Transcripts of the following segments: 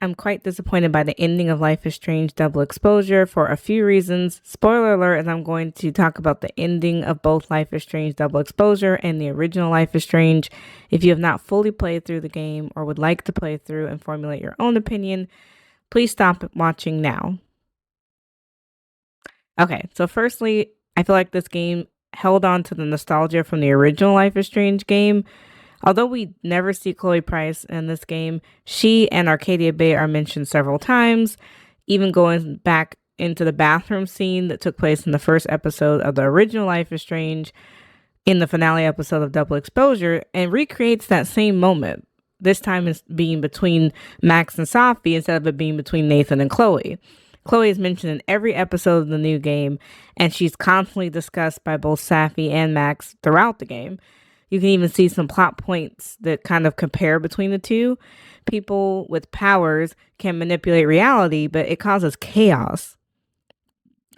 I'm quite disappointed by the ending of Life is Strange Double Exposure for a few reasons. Spoiler alert, as I'm going to talk about the ending of both Life is Strange Double Exposure and the original Life is Strange. If you have not fully played through the game or would like to play through and formulate your own opinion, please stop watching now. Okay, so firstly, I feel like this game held on to the nostalgia from the original Life is Strange game. Although we never see Chloe Price in this game, she and Arcadia Bay are mentioned several times, even going back into the bathroom scene that took place in the first episode of the original Life is Strange in the finale episode of Double Exposure, and recreates that same moment. This time is being between Max and Safi instead of it being between Nathan and Chloe. Chloe is mentioned in every episode of the new game, and she's constantly discussed by both Safi and Max throughout the game. You can even see some plot points that kind of compare between the two. People with powers can manipulate reality, but it causes chaos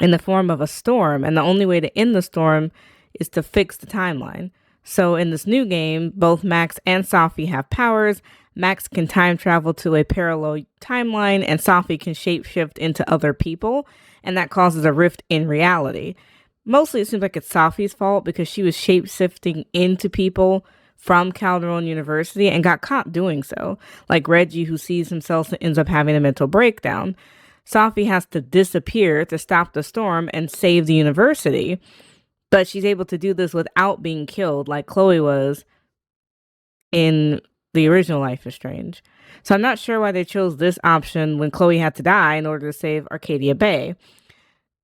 in the form of a storm, and the only way to end the storm is to fix the timeline. So in this new game, both Max and Safi have powers. Max can time travel to a parallel timeline, and Safi can shapeshift into other people, and that causes a rift in reality. Mostly it seems like it's Safi's fault because she was shapeshifting into people from Calderon University and got caught doing so. Like Reggie, who sees himself and ends up having a mental breakdown. Safi has to disappear to stop the storm and save the university. But she's able to do this without being killed like Chloe was in the original Life is Strange. So I'm not sure why they chose this option when Chloe had to die in order to save Arcadia Bay.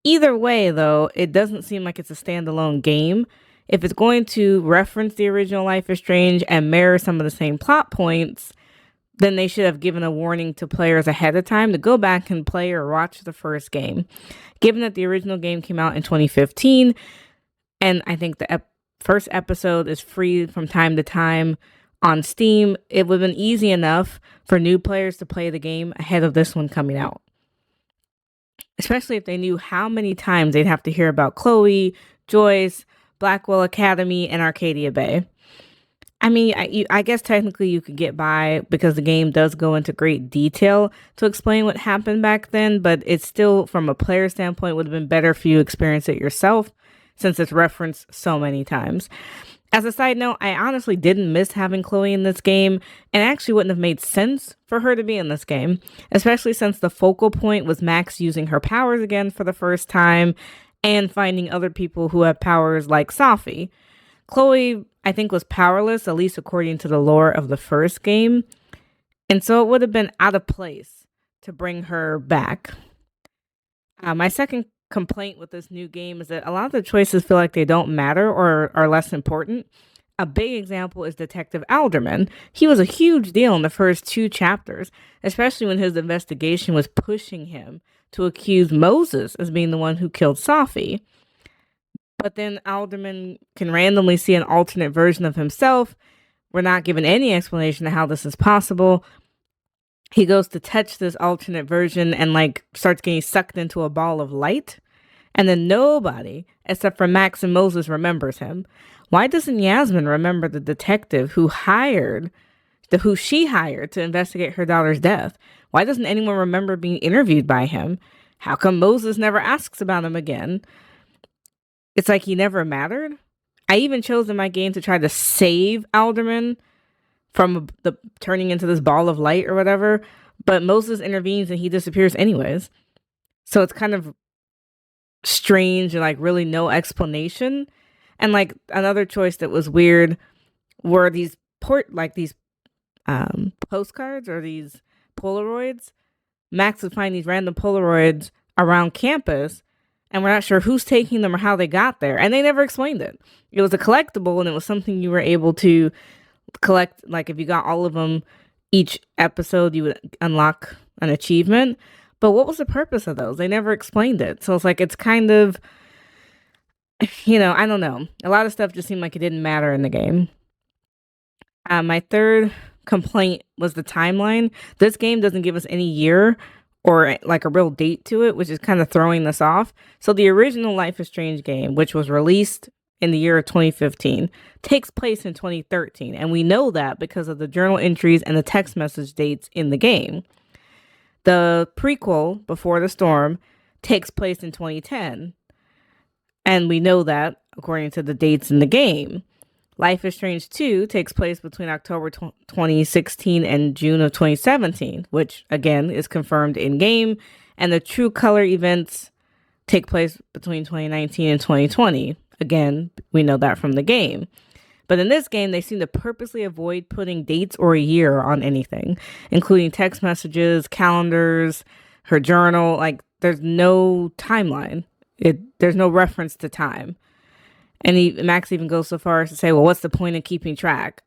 Either way, though, it doesn't seem like it's a standalone game. If it's going to reference the original Life is Strange and mirror some of the same plot points, then they should have given a warning to players ahead of time to go back and play or watch the first game. Given that the original game came out in 2015, and I think the first episode is free from time to time on Steam, it would have been easy enough for new players to play the game ahead of this one coming out. Especially if they knew how many times they'd have to hear about Chloe, Joyce, Blackwell Academy, and Arcadia Bay. I mean, I guess technically you could get by because the game does go into great detail to explain what happened back then, but it's still, from a player standpoint, would have been better for you to experience it yourself since it's referenced so many times. As a side note, I honestly didn't miss having Chloe in this game, and it actually wouldn't have made sense for her to be in this game, especially since the focal point was Max using her powers again for the first time and finding other people who have powers like Safi. Chloe, I think, was powerless, at least according to the lore of the first game, and so it would have been out of place to bring her back. My second complaint with this new game is that a lot of the choices feel like they don't matter or are less important. A big example is Detective Alderman. He was a huge deal in the first 2 chapters, especially when his investigation was pushing him to accuse Moses as being the one who killed Safi. But then Alderman can randomly see an alternate version of himself. We're not given any explanation of how this is possible. He goes to touch this alternate version and starts getting sucked into a ball of light. And then nobody, except for Max and Moses, remembers him. Why doesn't Yasmin remember the detective who she hired to investigate her daughter's death? Why doesn't anyone remember being interviewed by him? How come Moses never asks about him again? It's like he never mattered. I even chose in my game to try to save Alderman from the turning into this ball of light or whatever, but Moses intervenes and he disappears anyways. So it's kind of strange and really no explanation. And another choice that was weird were these postcards or these Polaroids. Max would find these random Polaroids around campus, and we're not sure who's taking them or how they got there, and they never explained it. It was a collectible, and it was something you were able to collect. If you got all of them each episode, you would unlock an achievement. But what was the purpose of those? They never explained it. So it's kind of, I don't know. A lot of stuff just seemed like it didn't matter in the game. My third complaint was the timeline. This game doesn't give us any year or a real date to it, which is kind of throwing this off. So the original Life is Strange game, which was released in the year of 2015, takes place in 2013. And we know that because of the journal entries and the text message dates in the game. The prequel, Before the Storm, takes place in 2010. And we know that according to the dates in the game. Life is Strange 2 takes place between October 2016 and June of 2017, which again is confirmed in game. And the True Color events take place between 2019 and 2020. Again, we know that from the game. But in this game, they seem to purposely avoid putting dates or a year on anything, including text messages, calendars, her journal. Like, there's no timeline. There's no reference to time. And Max even goes so far as to say, well, what's the point of keeping track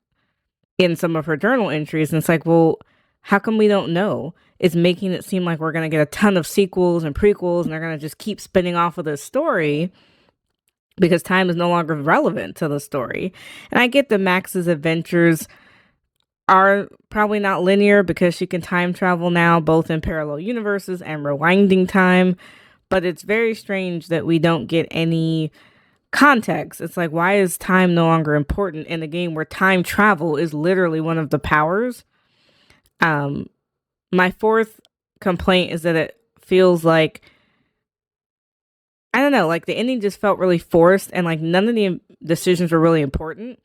in some of her journal entries? And it's like, well, how come we don't know? It's making it seem like we're going to get a ton of sequels and prequels, and they're going to just keep spinning off of this story because time is no longer relevant to the story. And I get that Max's adventures are probably not linear because she can time travel now, both in parallel universes and rewinding time. But it's very strange that we don't get any context. It's like, why is time no longer important in a game where time travel is literally one of the powers? My fourth complaint is that it feels like, I don't know, like the ending just felt really forced and like none of the decisions were really important.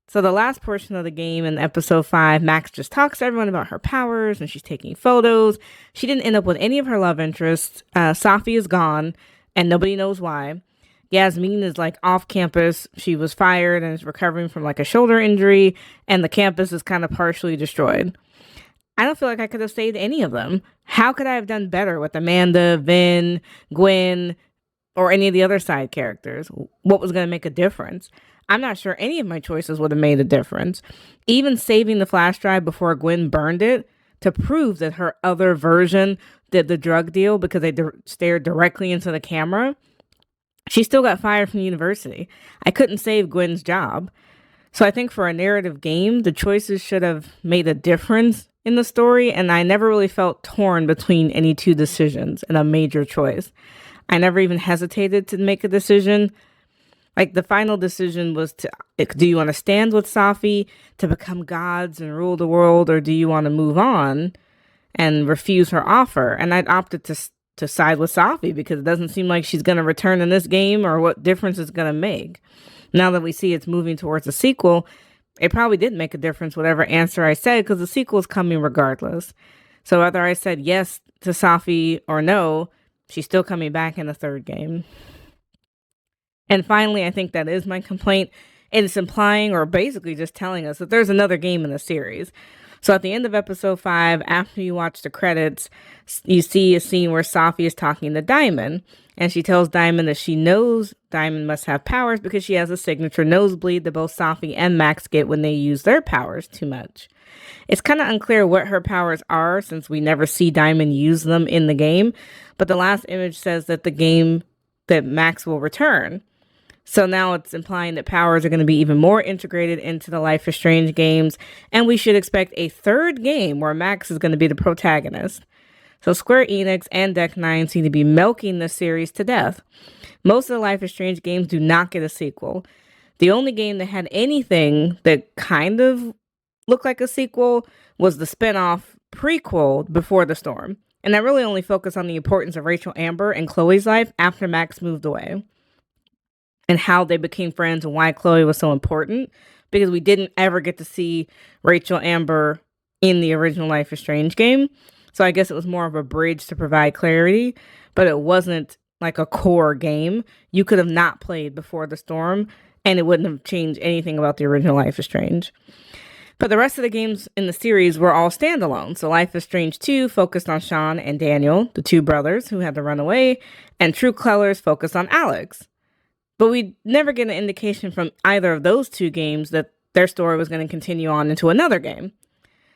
So the last portion of the game in episode 5, Max just talks to everyone about her powers and she's taking photos. She didn't end up with any of her love interests. Safi is gone and nobody knows why. Yasmin is like off campus. She was fired and is recovering from like a shoulder injury, and the campus is kind of partially destroyed. I don't feel like I could have saved any of them. How could I have done better with Amanda, Vin, Gwen, or any of the other side characters? What was going to make a difference? I'm not sure any of my choices would have made a difference. Even saving the flash drive before Gwen burned it to prove that her other version did the drug deal because they stared directly into the camera. She still got fired from the university. I couldn't save Gwen's job. So I think for a narrative game, the choices should have made a difference in the story, and I never really felt torn between any two decisions in a major choice. I never even hesitated to make a decision. Like, the final decision was do you want to stand with Safi to become gods and rule the world, or do you want to move on and refuse her offer? And I'd opted to side with Safi because it doesn't seem like she's going to return in this game or what difference it's going to make. Now that we see it's moving towards a sequel, it probably didn't make a difference whatever answer I said because the sequel is coming regardless. So whether I said yes to Safi or no, she's still coming back in the third game. And finally, I think that is my complaint. It's implying or basically just telling us that there's another game in the series. So at the end of episode 5, after you watch the credits, you see a scene where Safi is talking to Diamond. And she tells Diamond that she knows Diamond must have powers because she has a signature nosebleed that both Safi and Max get when they use their powers too much. It's kind of unclear what her powers are since we never see Diamond use them in the game. But the last image says that Max will return. So now it's implying that powers are going to be even more integrated into the Life is Strange games, and we should expect a third game where Max is going to be the protagonist. So Square Enix and Deck 9 seem to be milking this series to death. Most of the Life is Strange games do not get a sequel. The only game that had anything that kind of looked like a sequel was the spin-off prequel Before the Storm, and that really only focused on the importance of Rachel Amber and Chloe's life after Max moved away, and how they became friends and why Chloe was so important, because we didn't ever get to see Rachel Amber in the original Life is Strange game. So I guess it was more of a bridge to provide clarity, but it wasn't like a core game. You could have not played Before the Storm and it wouldn't have changed anything about the original Life is Strange. But the rest of the games in the series were all standalone. So Life is Strange 2 focused on Sean and Daniel, the two brothers who had to run away, and True Colors focused on Alex. But we never get an indication from either of those two games that their story was going to continue on into another game.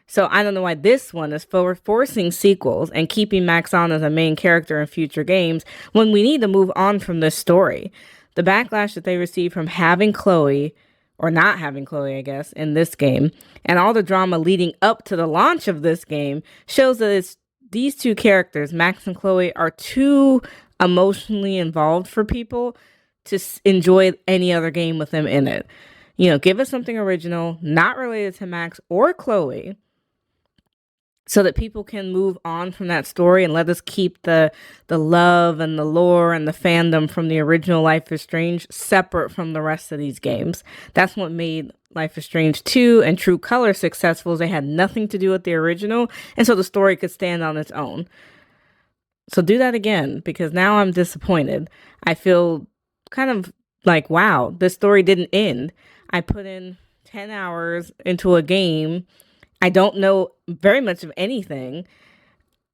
So I don't know why this one is forcing sequels and keeping Max on as a main character in future games when we need to move on from this story. The backlash that they received from having Chloe, or not having Chloe, I guess, in this game, and all the drama leading up to the launch of this game shows that these two characters, Max and Chloe, are too emotionally involved for people to enjoy any other game with them in it. You know, give us something original, not related to Max or Chloe, so that people can move on from that story and let us keep the love and the lore and the fandom from the original Life is Strange separate from the rest of these games. That's what made Life is Strange 2 and True Color successful, is they had nothing to do with the original, and so the story could stand on its own. So do that again, because now I'm disappointed. I feel kind of like, wow, this story didn't end. I put in 10 hours into a game. I don't know very much of anything.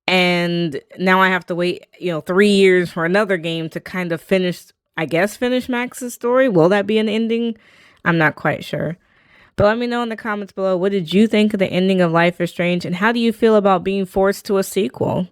And now I have to wait, 3 years for another game to kind of finish Max's story. Will that be an ending? I'm not quite sure. But let me know in the comments below, what did you think of the ending of Life is Strange, and how do you feel about being forced to a sequel?